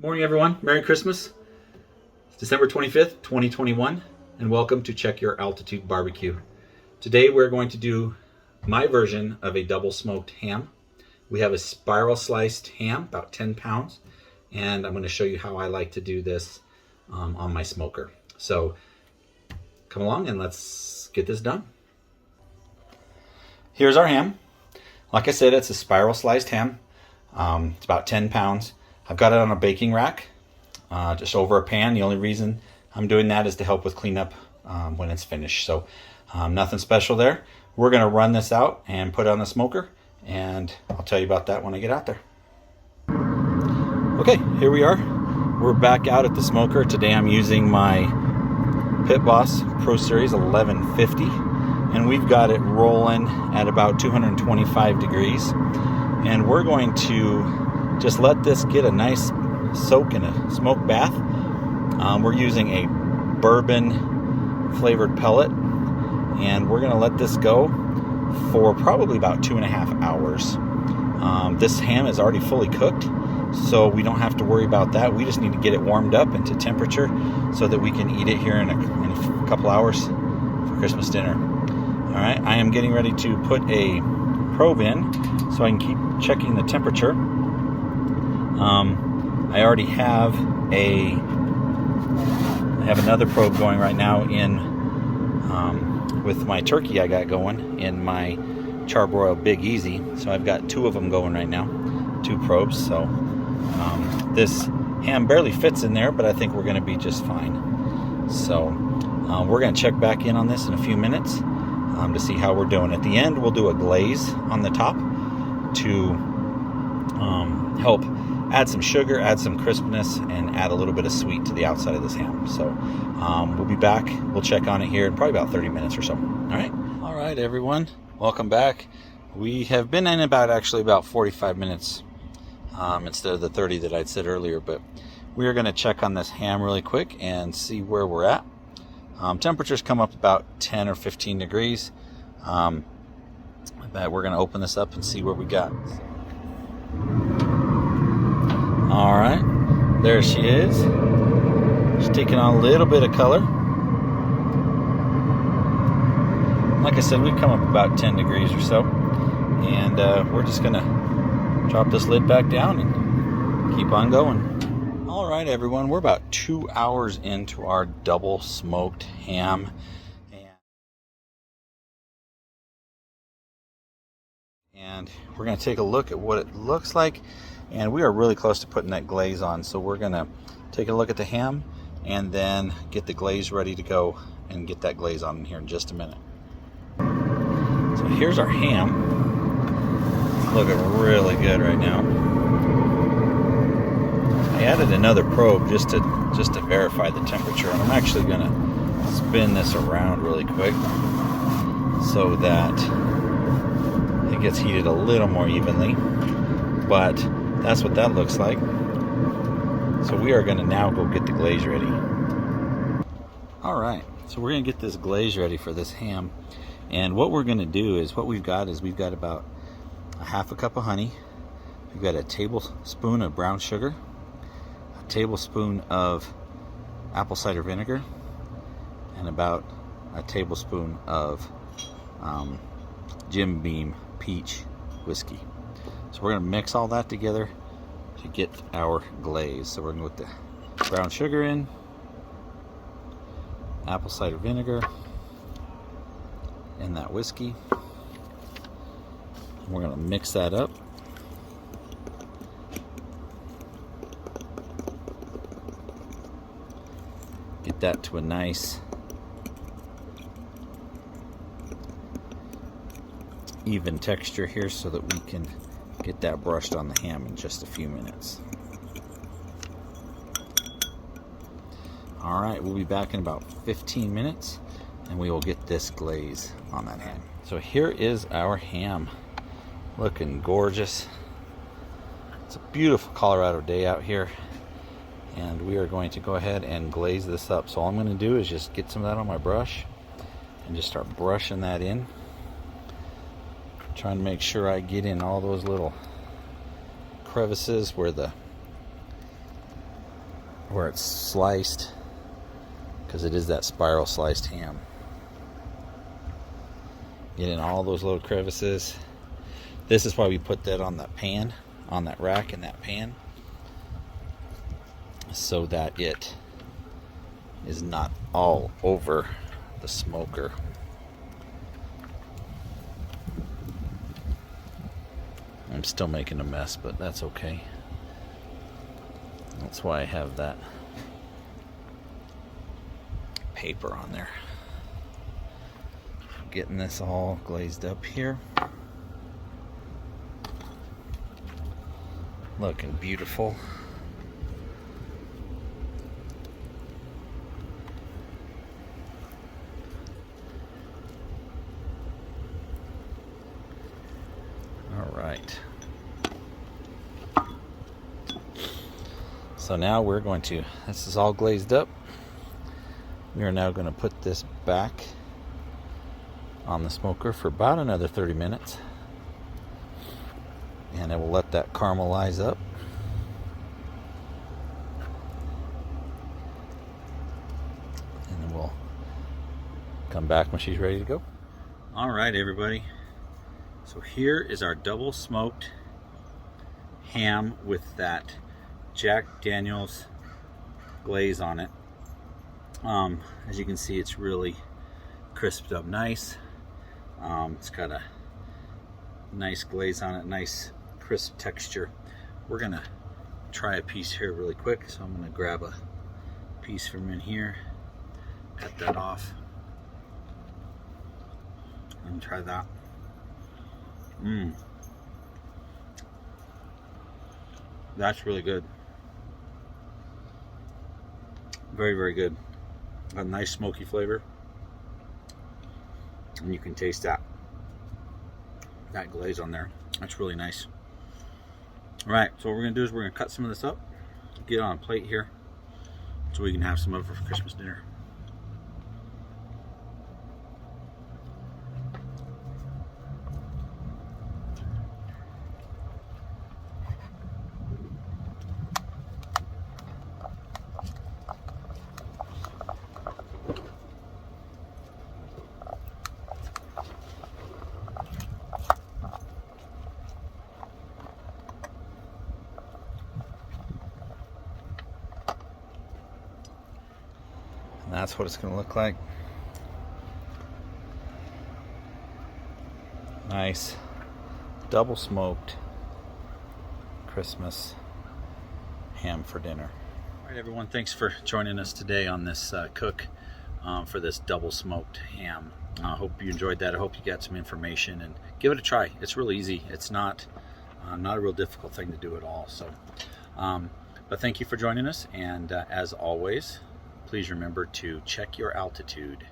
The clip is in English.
Good morning, everyone. Merry Christmas. It's December 25th, 2021, and welcome to Check Your Altitude Barbecue. Today we're going to do my version of a double smoked ham. We have a spiral sliced ham, about 10 pounds, and I'm going to show you how I like to do this on my smoker. So come along and let's get this done. Here's our ham. Like I said, it's a spiral sliced ham. It's about 10 pounds. I've got it on a baking rack, just over a pan. The only reason I'm doing that is to help with cleanup when it's finished. So nothing special there. We're going to run this out and put it on the smoker, and I'll tell you about that when I get out there. Okay, here we are. We're back out at the smoker. Today I'm using my Pit Boss Pro Series 1150, and we've got it rolling at about 225 degrees. And we're going to just let this get a nice soak in a smoke bath. We're using a bourbon flavored pellet, and we're going to let this go for probably about 2.5 hours. This ham is already fully cooked, so we don't have to worry about that. We just need to get it warmed up into temperature so that we can eat it here in a couple hours for Christmas dinner. All right, I am getting ready to put a probe in so I can keep checking the temperature. I already have another probe going right now in with my turkey I got going in my Charbroil Big Easy. So I've got 2 of them going right now, 2 probes. So this ham barely fits in there, but I think we're going to be just fine. So we're going to check back in on this in a few minutes to see how we're doing. At the end, we'll do a glaze on the top to help add some sugar, add some crispness, and add a little bit of sweet to the outside of this ham. So we'll be back. We'll check on it here in probably about 30 minutes or so. All right, everyone. Welcome back. We have been in about 45 minutes instead of the 30 that I'd said earlier, but we are going to check on this ham really quick and see where we're at. Temperatures come up about 10 or 15 degrees. But we're going to open this up and see where we got. All right, there she is. She's taking on a little bit of color. Like I said, we've come up about 10 degrees or so, and we're just gonna drop this lid back down and keep on going. All right, everyone, we're about 2 hours into our double smoked ham, and we're gonna take a look at what it looks like. And we are really close to putting that glaze on, so we're gonna take a look at the ham and then get the glaze ready to go and get that glaze on in here in just a minute. So here's our ham. It's looking really good right now. I added another probe just to verify the temperature, and I'm actually gonna spin this around really quick so that it gets heated a little more evenly. But that's what that looks like. So we are going to now go get the glaze ready. All right, so we're going to get this glaze ready for this ham. And what we're going to do is, we've got about a half a cup of honey. We've got a tablespoon of brown sugar, a tablespoon of apple cider vinegar, and about a tablespoon of Jim Beam peach whiskey. So we're going to mix all that together to get our glaze. So we're going to put the brown sugar in, apple cider vinegar, and that whiskey. And we're going to mix that up. Get that to a nice even texture here so that we can get that brushed on the ham in just a few minutes. All right, we'll be back in about 15 minutes and we will get this glaze on that ham. So here is our ham, looking gorgeous. It's a beautiful Colorado day out here, and we are going to go ahead and glaze this up. So all I'm going to do is just get some of that on my brush and just start brushing that in. Trying to make sure I get in all those little crevices where the where it's sliced, because it is that spiral sliced ham. Get in all those little crevices. This is why we put that on that pan, on that rack in that pan, so that it is not all over the smoker. I'm still making a mess, but that's okay. That's why I have that paper on there. Getting this all glazed up here. Looking beautiful. All right. So now we're going to, this is all glazed up. We are now going to put this back on the smoker for about another 30 minutes. And it will let that caramelize up. And then we'll come back when she's ready to go. All right, everybody. So here is our double smoked ham with that Jack Daniel's glaze on it. As you can see, it's really crisped up nice. It's got a nice glaze on it, nice crisp texture. We're gonna try a piece here really quick, so I'm gonna grab a piece from in here, cut that off, and try that. That's really good. Very, very good. A nice smoky flavor, and you can taste that glaze on there. That's really nice. All right, so what we're gonna do is we're gonna cut some of this up, get it on a plate here, so we can have some of it for Christmas dinner. And that's what it's going to look like. Nice double smoked Christmas ham for dinner. All right, everyone, thanks for joining us today on this cook for this double smoked ham. I hope you enjoyed that. I hope you got some information, and give it a try. It's real easy. It's not a real difficult thing to do at all. So, but thank you for joining us, and as always, please remember to check your altitude.